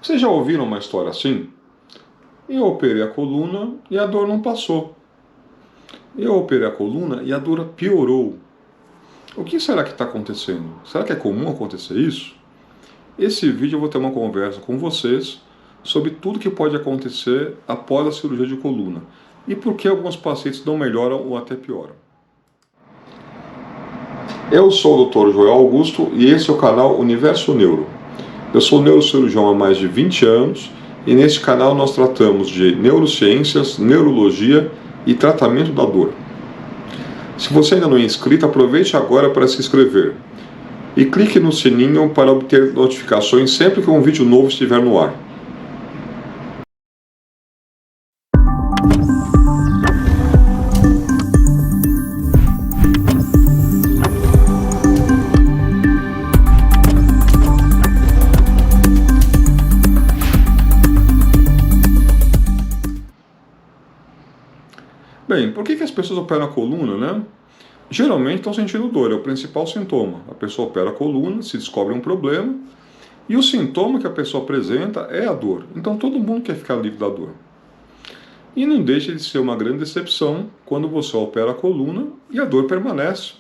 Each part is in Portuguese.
Vocês já ouviram uma história assim? Eu operei a coluna e a dor não passou. Eu operei a coluna e a dor piorou. O que será que está acontecendo? Será que é comum acontecer isso? Esse vídeo eu vou ter uma conversa com vocês sobre tudo que pode acontecer após a cirurgia de coluna e por que alguns pacientes não melhoram ou até pioram. Eu sou o Dr. Joel Augusto e esse é o canal Universo Neuro. Eu sou neurocirurgião há mais de 20 anos e neste canal nós tratamos de neurociências, neurologia e tratamento da dor. Se você ainda não é inscrito, aproveite agora para se inscrever e clique no sininho para obter notificações sempre que um vídeo novo estiver no ar. Bem, por que as pessoas operam a coluna, né? Geralmente estão sentindo dor, é o principal sintoma. A pessoa opera a coluna, se descobre um problema, e o sintoma que a pessoa apresenta é a dor. Então todo mundo quer ficar livre da dor. E não deixa de ser uma grande decepção quando você opera a coluna e a dor permanece.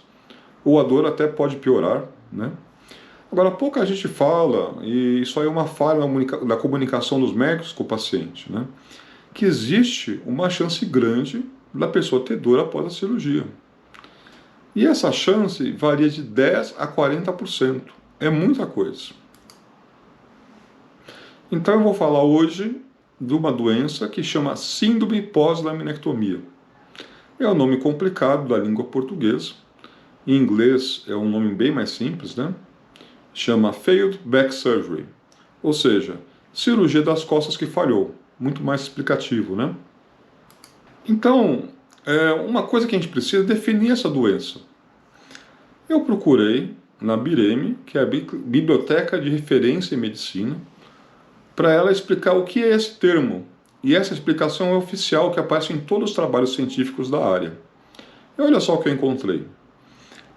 Ou a dor até pode piorar, né? Agora, pouca gente fala, e isso aí é uma falha da comunicação dos médicos com o paciente, né? Que existe uma chance grande da pessoa ter dor após a cirurgia. E essa chance varia de 10 a 40%. É muita coisa. Então eu vou falar hoje de uma doença que chama síndrome pós-laminectomia. É um nome complicado da língua portuguesa. Em inglês é um nome bem mais simples, né? Chama Failed Back Surgery, ou seja, cirurgia das costas que falhou. Muito mais explicativo, né? Então, uma coisa que a gente precisa é definir essa doença. Eu procurei na BIREME, que é a Biblioteca de Referência em Medicina, para ela explicar o que é esse termo. E essa explicação é oficial, que aparece em todos os trabalhos científicos da área. E olha só o que eu encontrei.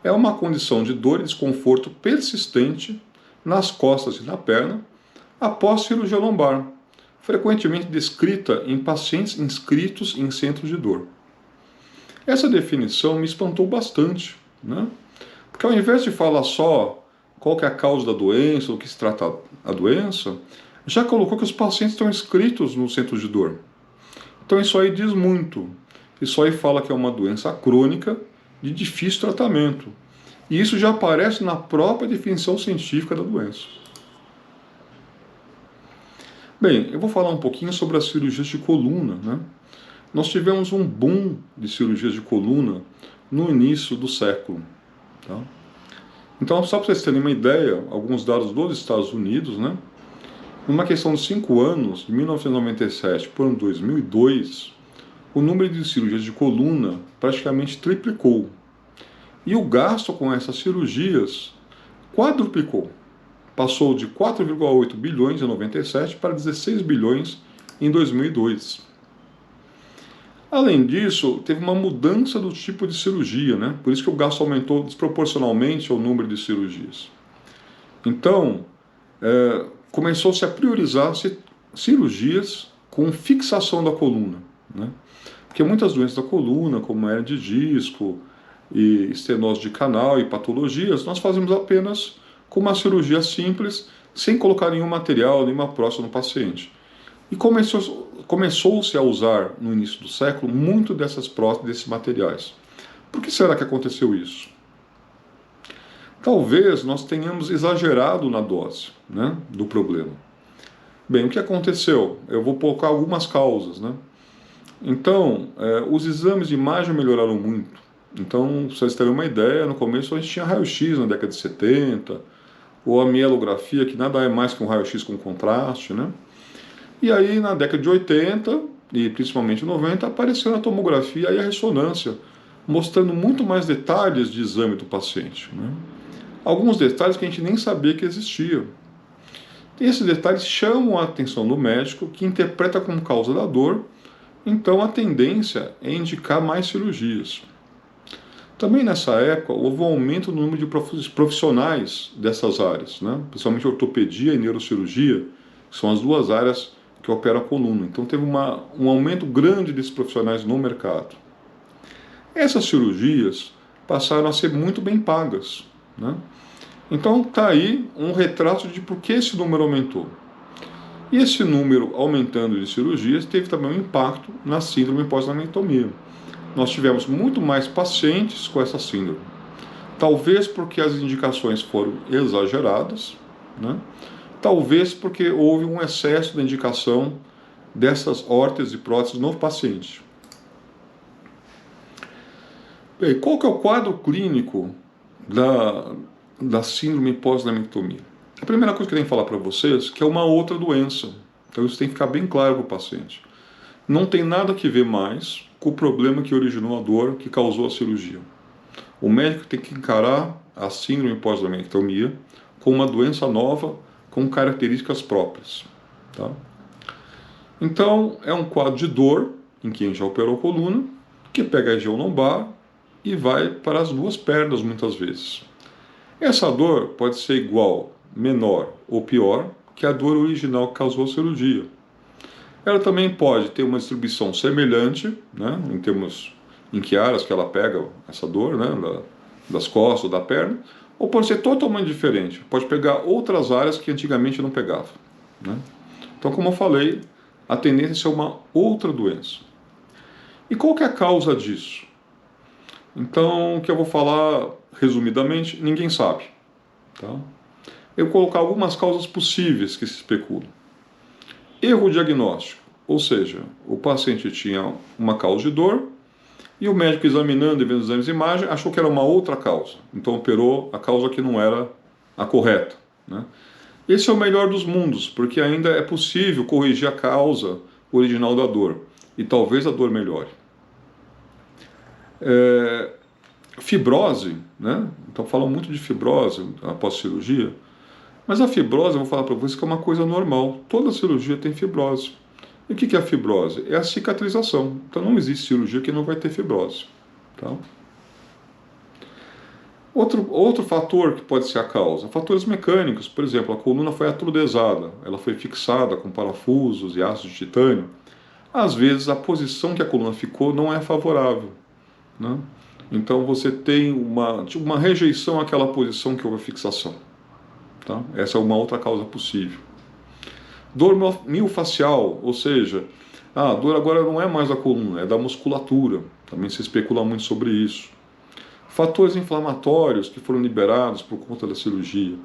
É uma condição de dor e desconforto persistente nas costas e na perna após cirurgia lombar, frequentemente descrita em pacientes inscritos em centros de dor. Essa definição me espantou bastante, né? Porque ao invés de falar só qual que é a causa da doença, o que se trata a doença, já colocou que os pacientes estão inscritos no centro de dor. Então isso aí diz muito. Isso aí fala que é uma doença crônica de difícil tratamento. E isso já aparece na própria definição científica da doença. Bem, eu vou falar um pouquinho sobre as cirurgias de coluna, né? Nós tivemos um boom de cirurgias de coluna no início do século. Tá? Então, só para vocês terem uma ideia, alguns dados dos Estados Unidos, né? Numa questão de 5 anos, de 1997 para o ano 2002, o número de cirurgias de coluna praticamente triplicou. E o gasto com essas cirurgias quadruplicou. Passou de 4,8 bilhões em 97 para 16 bilhões em 2002. Além disso, teve uma mudança do tipo de cirurgia, né? Por isso que o gasto aumentou desproporcionalmente ao número de cirurgias. Então, começou-se a priorizar cirurgias com fixação da coluna, né? Porque muitas doenças da coluna, como hernia de disco, e estenose de canal e patologias, nós fazemos apenas com uma cirurgia simples, sem colocar nenhum material, nenhuma próstata no paciente. E começou-se a usar, no início do século, muito dessas próteses, desses materiais. Por que será que aconteceu isso? Talvez nós tenhamos exagerado na dose, né, do problema. Bem, o que aconteceu? Eu vou colocar algumas causas, né? Então, os exames de imagem melhoraram muito. Então, pra vocês terem uma ideia, no começo a gente tinha raio-x na década de 70, ou a mielografia, que nada é mais que um raio-x com contraste, né? E aí, na década de 80, e principalmente 90, apareceu a tomografia e a ressonância, mostrando muito mais detalhes de exame do paciente, né? Alguns detalhes que a gente nem sabia que existiam. E esses detalhes chamam a atenção do médico, que interpreta como causa da dor, então a tendência é indicar mais cirurgias. Também nessa época houve um aumento no número de profissionais dessas áreas, né? Principalmente ortopedia e neurocirurgia, que são as duas áreas que operam a coluna. Então teve um aumento grande desses profissionais no mercado. Essas cirurgias passaram a ser muito bem pagas, né? Então está aí um retrato de por que esse número aumentou. E esse número aumentando de cirurgias teve também um impacto na síndrome pós-lamiectomia. Nós tivemos muito mais pacientes com essa síndrome. Talvez porque as indicações foram exageradas, né? Talvez porque houve um excesso de indicação dessas órteses e próteses no paciente. Bem, qual que é o quadro clínico da síndrome pós-lamiectomia? A primeira coisa que eu tenho que falar para vocês é que é uma outra doença. Então isso tem que ficar bem claro para o paciente. Não tem nada que ver mais com o problema que originou a dor, que causou a cirurgia. O médico tem que encarar a síndrome pós-lamiectomia como uma doença nova, com características próprias. Tá? Então, é um quadro de dor, em quem já operou a coluna, que pega a região lombar e vai para as duas pernas, muitas vezes. Essa dor pode ser igual, menor ou pior que a dor original que causou a cirurgia. Ela também pode ter uma distribuição semelhante, né, em termos em que áreas que ela pega essa dor, né, das costas ou da perna, ou pode ser totalmente diferente, pode pegar outras áreas que antigamente não pegava, né? Então, como eu falei, a tendência é uma outra doença. E qual que é a causa disso? Então, o que eu vou falar resumidamente, ninguém sabe. Tá? Eu vou colocar algumas causas possíveis que se especulam. Erro diagnóstico, ou seja, o paciente tinha uma causa de dor e o médico examinando e vendo os exames de imagem achou que era uma outra causa. Então operou a causa que não era a correta, né? Esse é o melhor dos mundos, porque ainda é possível corrigir a causa original da dor e talvez a dor melhore. Fibrose, né? Então falam muito de fibrose após cirurgia, mas a fibrose, eu vou falar para vocês que é uma coisa normal. Toda cirurgia tem fibrose. E o que é a fibrose? É a cicatrização. Então não existe cirurgia que não vai ter fibrose. Tá? Outro fator que pode ser a causa, fatores mecânicos. Por exemplo, a coluna foi atrudezada, ela foi fixada com parafusos e aços de titânio. Às vezes a posição que a coluna ficou não é favorável, né? Então você tem uma rejeição àquela posição que houve a fixação. Tá? Essa é uma outra causa possível. Dor miofascial, ou seja, a dor agora não é mais da coluna, é da musculatura. Também se especula muito sobre isso. Fatores inflamatórios que foram liberados por conta da cirurgia.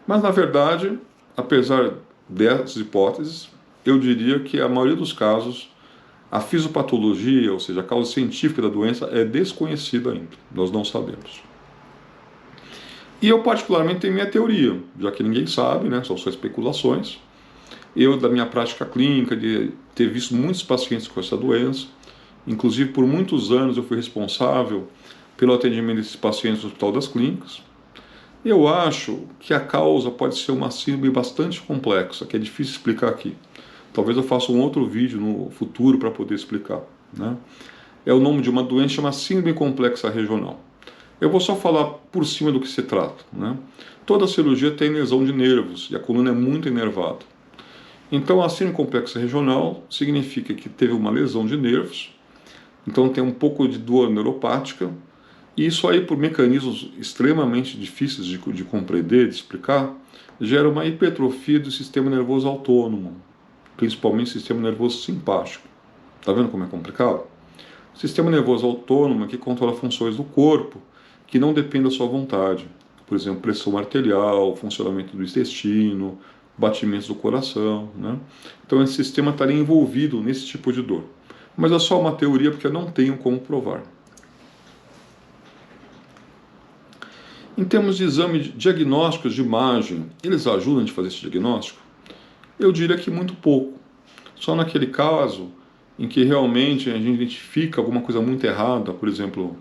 Mas, na verdade, apesar dessas hipóteses, eu diria que a maioria dos casos, a fisiopatologia, ou seja, a causa científica da doença, é desconhecida ainda. Nós não sabemos. E eu, particularmente, tenho minha teoria, já que ninguém sabe, né, são só especulações. Eu, da minha prática clínica, de ter visto muitos pacientes com essa doença, inclusive por muitos anos eu fui responsável pelo atendimento desses pacientes no Hospital das Clínicas, eu acho que a causa pode ser uma síndrome bastante complexa, que é difícil explicar aqui. Talvez eu faça um outro vídeo no futuro para poder explicar, né? É o nome de uma doença chamada síndrome complexa regional. Eu vou só falar por cima do que se trata, né? Toda cirurgia tem lesão de nervos e a coluna é muito enervada. Então, a síndrome complexa regional significa que teve uma lesão de nervos, então tem um pouco de dor neuropática, e isso aí, por mecanismos extremamente difíceis de compreender, de explicar, gera uma hipertrofia do sistema nervoso autônomo, principalmente o sistema nervoso simpático. Está vendo como é complicado? O sistema nervoso autônomo é que controla funções do corpo que não dependem da sua vontade. Por exemplo, pressão arterial, funcionamento do intestino, batimentos do coração, né? Então esse sistema estaria envolvido nesse tipo de dor. Mas é só uma teoria porque eu não tenho como provar. Em termos de exame diagnósticos de imagem, eles ajudam a gente a fazer esse diagnóstico? Eu diria que muito pouco. Só naquele caso em que realmente a gente identifica alguma coisa muito errada, por exemplo,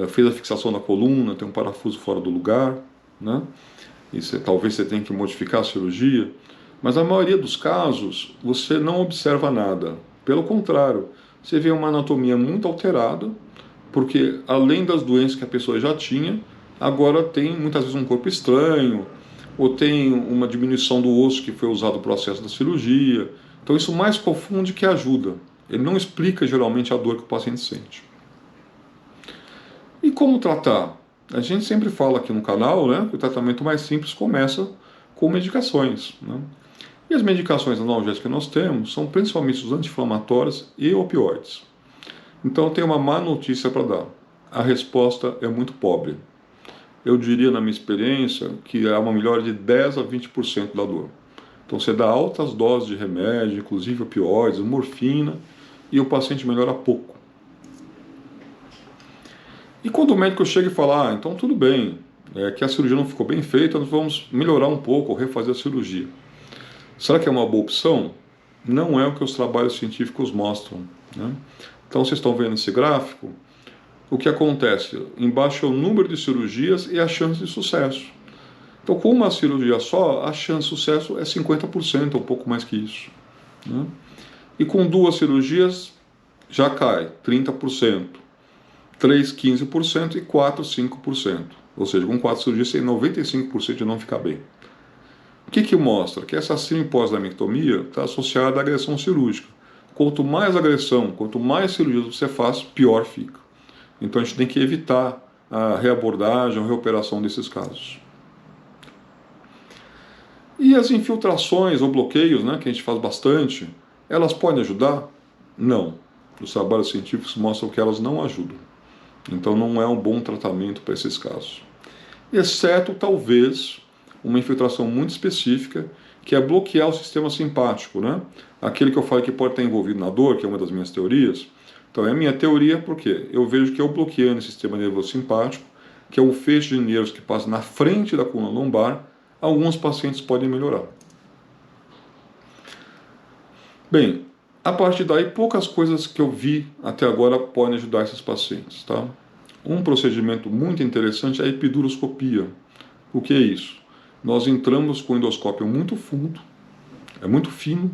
fez a fixação da coluna, tem um parafuso fora do lugar, né? E talvez você tenha que modificar a cirurgia, mas na maioria dos casos você não observa nada. Pelo contrário, você vê uma anatomia muito alterada, porque além das doenças que a pessoa já tinha, agora tem muitas vezes um corpo estranho, ou tem uma diminuição do osso que foi usado no processo da cirurgia. Então isso mais confunde que ajuda. Ele não explica geralmente a dor que o paciente sente. E como tratar? A gente sempre fala aqui no canal, né, que o tratamento mais simples começa com medicações, né? E as medicações analgésicas que nós temos são principalmente os anti-inflamatórios e opioides. Então eu tenho uma má notícia para dar. A resposta é muito pobre. Eu diria, na minha experiência, que há uma melhora de 10 a 20% da dor. Então você dá altas doses de remédio, inclusive opioides, morfina, e o paciente melhora pouco. E quando o médico chega e fala, então tudo bem, que a cirurgia não ficou bem feita, nós vamos melhorar um pouco, ou refazer a cirurgia. Será que é uma boa opção? Não é o que os trabalhos científicos mostram, né? Então vocês estão vendo esse gráfico, o que acontece? Embaixo é o número de cirurgias e a chance de sucesso. Então com uma cirurgia só, a chance de sucesso é 50%, um pouco mais que isso, né? E com 2 cirurgias já cai 30%, 3, 15% e 4, 5%. Ou seja, com 4 cirurgias tem 95% de não ficar bem. O que mostra? Que essa síndrome pós-laminectomia está associada à agressão cirúrgica. Quanto mais agressão, quanto mais cirurgias você faz, pior fica. Então a gente tem que evitar a reabordagem, a reoperação desses casos. E as infiltrações ou bloqueios, né, que a gente faz bastante, elas podem ajudar? Não. Os trabalhos científicos mostram que elas não ajudam. Então não é um bom tratamento para esses casos. Exceto, talvez, uma infiltração muito específica, que é bloquear o sistema simpático, né? Aquele que eu falei que pode estar envolvido na dor, que é uma das minhas teorias. Então é a minha teoria porque eu vejo que eu bloqueando o sistema nervoso simpático, que é um feixe de nervos que passa na frente da coluna lombar, alguns pacientes podem melhorar. Bem, a partir daí, poucas coisas que eu vi até agora podem ajudar esses pacientes, tá? Um procedimento muito interessante é a epiduroscopia. O que é isso? Nós entramos com o endoscópio muito fundo, muito fino,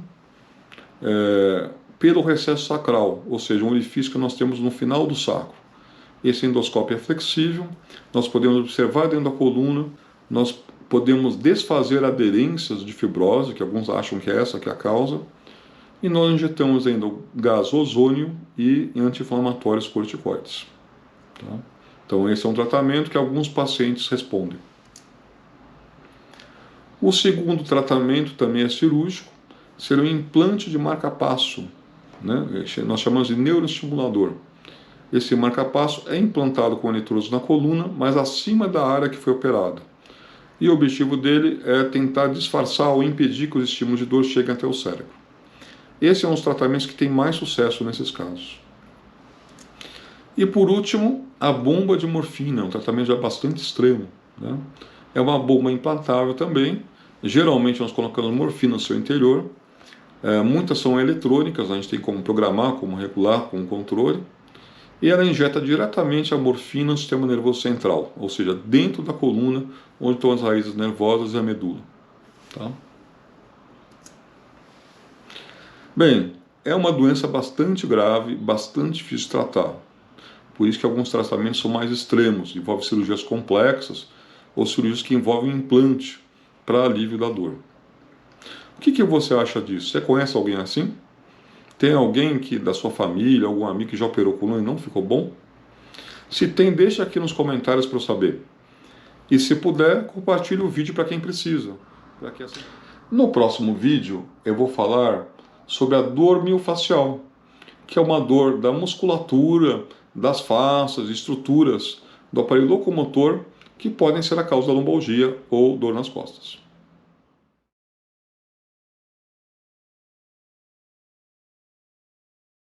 pelo recesso sacral, ou seja, um orifício que nós temos no final do sacro. Esse endoscópio é flexível, nós podemos observar dentro da coluna, nós podemos desfazer aderências de fibrose, que alguns acham que é essa que é a causa, e nós injetamos ainda o gás ozônio e anti-inflamatórios corticoides. Tá? Então esse é um tratamento que alguns pacientes respondem. O segundo tratamento também é cirúrgico, seria um implante de marca-passo, né? Nós chamamos de neuroestimulador. Esse marca-passo é implantado com eletrodos na coluna, mas acima da área que foi operada. E o objetivo dele é tentar disfarçar ou impedir que os estímulos de dor cheguem até o cérebro. Esse é um dos tratamentos que tem mais sucesso nesses casos. E por último, a bomba de morfina, um tratamento já bastante extremo, né? É uma bomba implantável também. Geralmente nós colocamos morfina no seu interior. Muitas são eletrônicas, a gente tem como programar, como regular, como controle. E ela injeta diretamente a morfina no sistema nervoso central, ou seja, dentro da coluna, onde estão as raízes nervosas e a medula. Tá? Bem, é uma doença bastante grave, bastante difícil de tratar. Por isso que alguns tratamentos são mais extremos, envolvem cirurgias complexas ou cirurgias que envolvem implante para alívio da dor. O que você acha disso? Você conhece alguém assim? Tem alguém que da sua família, algum amigo que já operou coluna e não ficou bom? Se tem, deixa aqui nos comentários para eu saber. E se puder, compartilhe o vídeo para quem precisa. No próximo vídeo, eu vou falar sobre a dor miofascial, que é uma dor da musculatura, das fascias, estruturas do aparelho locomotor, que podem ser a causa da lombalgia ou dor nas costas.